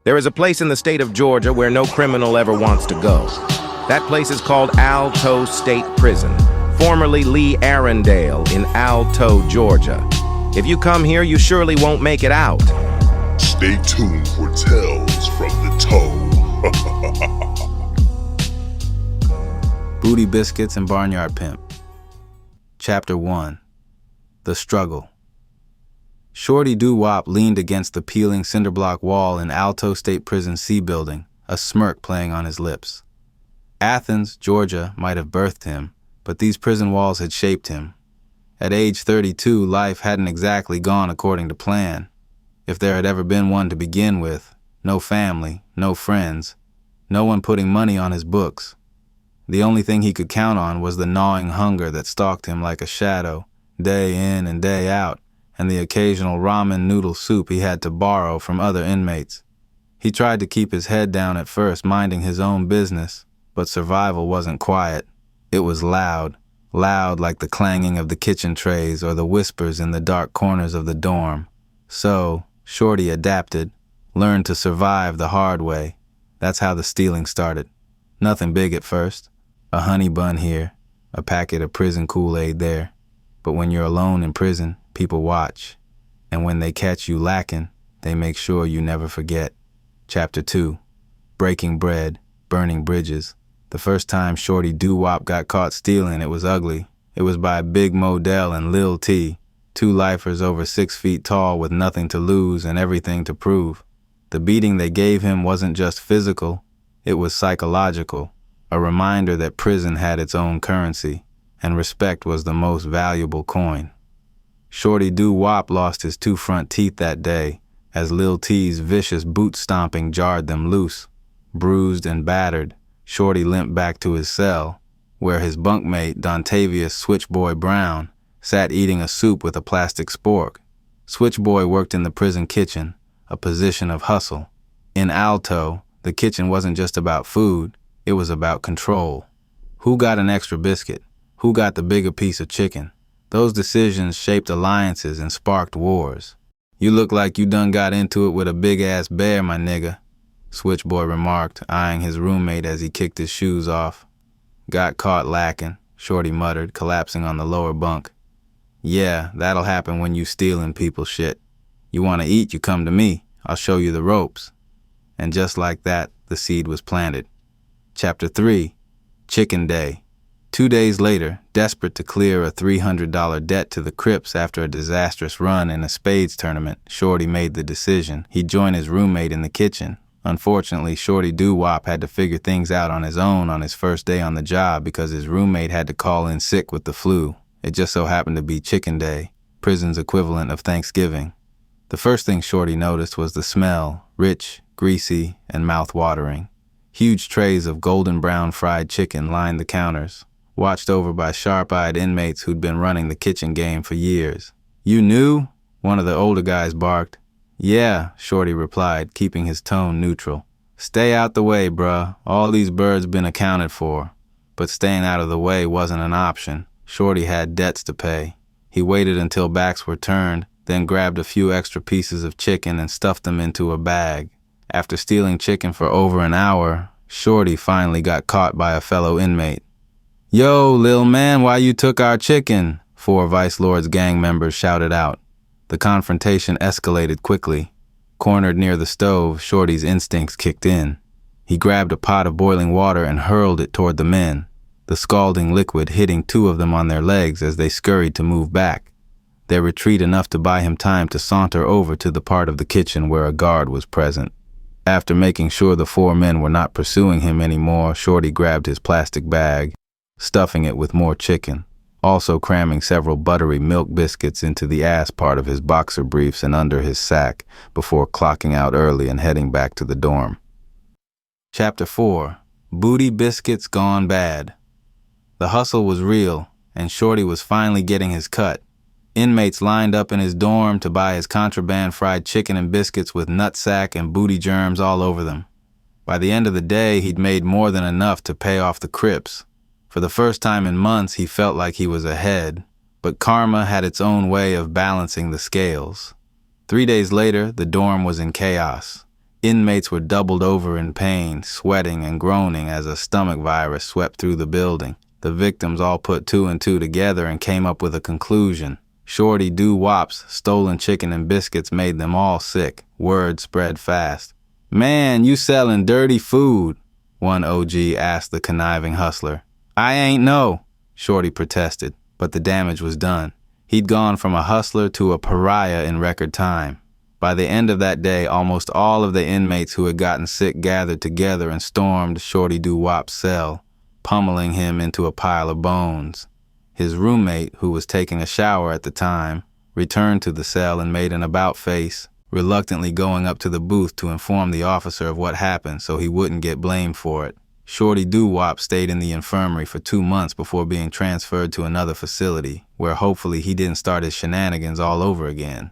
There is a place in the state of Georgia where no criminal ever wants to go. That place is called Alto State Prison, formerly Lee Arundel in Alto, Georgia. If you come here, you surely won't make it out. Stay tuned for Tales from the Toe. Booty Biscuits and Barnyard Pimp. Chapter 1. The Struggle. Shorty Doo-Wop leaned against the peeling cinder-block wall in Alto State Prison C building, a smirk playing on his lips. Athens, Georgia, might have birthed him, but these prison walls had shaped him. At age 32, life hadn't exactly gone according to plan. If there had ever been one to begin with, no family, no friends, no one putting money on his books. The only thing he could count on was the gnawing hunger that stalked him like a shadow, day in and day out, and the occasional ramen noodle soup he had to borrow from other inmates. He tried to keep his head down at first, minding his own business, but survival wasn't quiet. It was loud like the clanging of the kitchen trays or the whispers in the dark corners of the dorm. So, Shorty adapted, learned to survive the hard way. That's how the stealing started. Nothing big at first. A honey bun here, a packet of prison Kool-Aid there. But when you're alone in prison, people watch. And when they catch you lacking, they make sure you never forget. Chapter 2. Breaking bread, burning bridges. The first time Shorty Doo-Wop got caught stealing, it was ugly. It was by Big Modell and Lil T, two lifers over 6 feet tall with nothing to lose and everything to prove. The beating they gave him wasn't just physical, it was psychological. A reminder that prison had its own currency, and respect was the most valuable coin. Shorty Doo-Wop lost his 2 front teeth that day, as Lil T's vicious boot stomping jarred them loose. Bruised and battered, Shorty limped back to his cell, where his bunkmate, Dontavius Switchboy Brown, sat eating a soup with a plastic spork. Switchboy worked in the prison kitchen, a position of hustle. In Alto, the kitchen wasn't just about food, it was about control. Who got an extra biscuit? Who got the bigger piece of chicken? Those decisions shaped alliances and sparked wars. "You look like you done got into it with a big-ass bear, my nigga," Switchboy remarked, eyeing his roommate as he kicked his shoes off. "Got caught lacking," Shorty muttered, collapsing on the lower bunk. "Yeah, that'll happen when you stealing people's shit. You want to eat, you come to me. I'll show you the ropes." And just like that, the seed was planted. Chapter 3. Chicken Day. 2 days later, desperate to clear a $300 debt to the Crips after a disastrous run in a spades tournament, Shorty made the decision he'd join his roommate in the kitchen. Unfortunately, Shorty Doo-Wop had to figure things out on his own on his first day on the job because his roommate had to call in sick with the flu. It just so happened to be Chicken Day, prison's equivalent of Thanksgiving. The first thing Shorty noticed was the smell, rich, greasy, and mouth-watering. Huge trays of golden brown fried chicken lined the counters, watched over by sharp-eyed inmates who'd been running the kitchen game for years. "You new?" one of the older guys barked. "Yeah," Shorty replied, keeping his tone neutral. "Stay out the way, bruh. All these birds been accounted for." But staying out of the way wasn't an option. Shorty had debts to pay. He waited until backs were turned, then grabbed a few extra pieces of chicken and stuffed them into a bag. After stealing chicken for over an hour, Shorty finally got caught by a fellow inmate. "Yo, lil man, why you took our chicken?" 4 Vice Lord's gang members shouted out. The confrontation escalated quickly. Cornered near the stove, Shorty's instincts kicked in. He grabbed a pot of boiling water and hurled it toward the men, the scalding liquid hitting 2 of them on their legs as they scurried to move back. Their retreat enough to buy him time to saunter over to the part of the kitchen where a guard was present. After making sure the 4 men were not pursuing him anymore, Shorty grabbed his plastic bag, stuffing it with more chicken, also cramming several buttery milk biscuits into the ass part of his boxer briefs and under his sack before clocking out early and heading back to the dorm. Chapter 4. Booty Biscuits Gone Bad. The hustle was real, and Shorty was finally getting his cut. Inmates lined up in his dorm to buy his contraband fried chicken and biscuits with nutsack and booty germs all over them. By the end of the day, he'd made more than enough to pay off the Crips. For the first time in months, he felt like he was ahead, but karma had its own way of balancing the scales. 3 days later, the dorm was in chaos. Inmates were doubled over in pain, sweating and groaning as a stomach virus swept through the building. The victims all put two and two together and came up with a conclusion. Shorty Doo-Wop's stolen chicken and biscuits made them all sick. Word spread fast. "Man, you selling dirty food," one OG asked the conniving hustler. "I ain't know," Shorty protested, but the damage was done. He'd gone from a hustler to a pariah in record time. By the end of that day, almost all of the inmates who had gotten sick gathered together and stormed Shorty Doo-Wop's cell, pummeling him into a pile of bones. His roommate, who was taking a shower at the time, returned to the cell and made an about-face, reluctantly going up to the booth to inform the officer of what happened so he wouldn't get blamed for it. Shorty Doo-Wop stayed in the infirmary for 2 months before being transferred to another facility, where hopefully he didn't start his shenanigans all over again.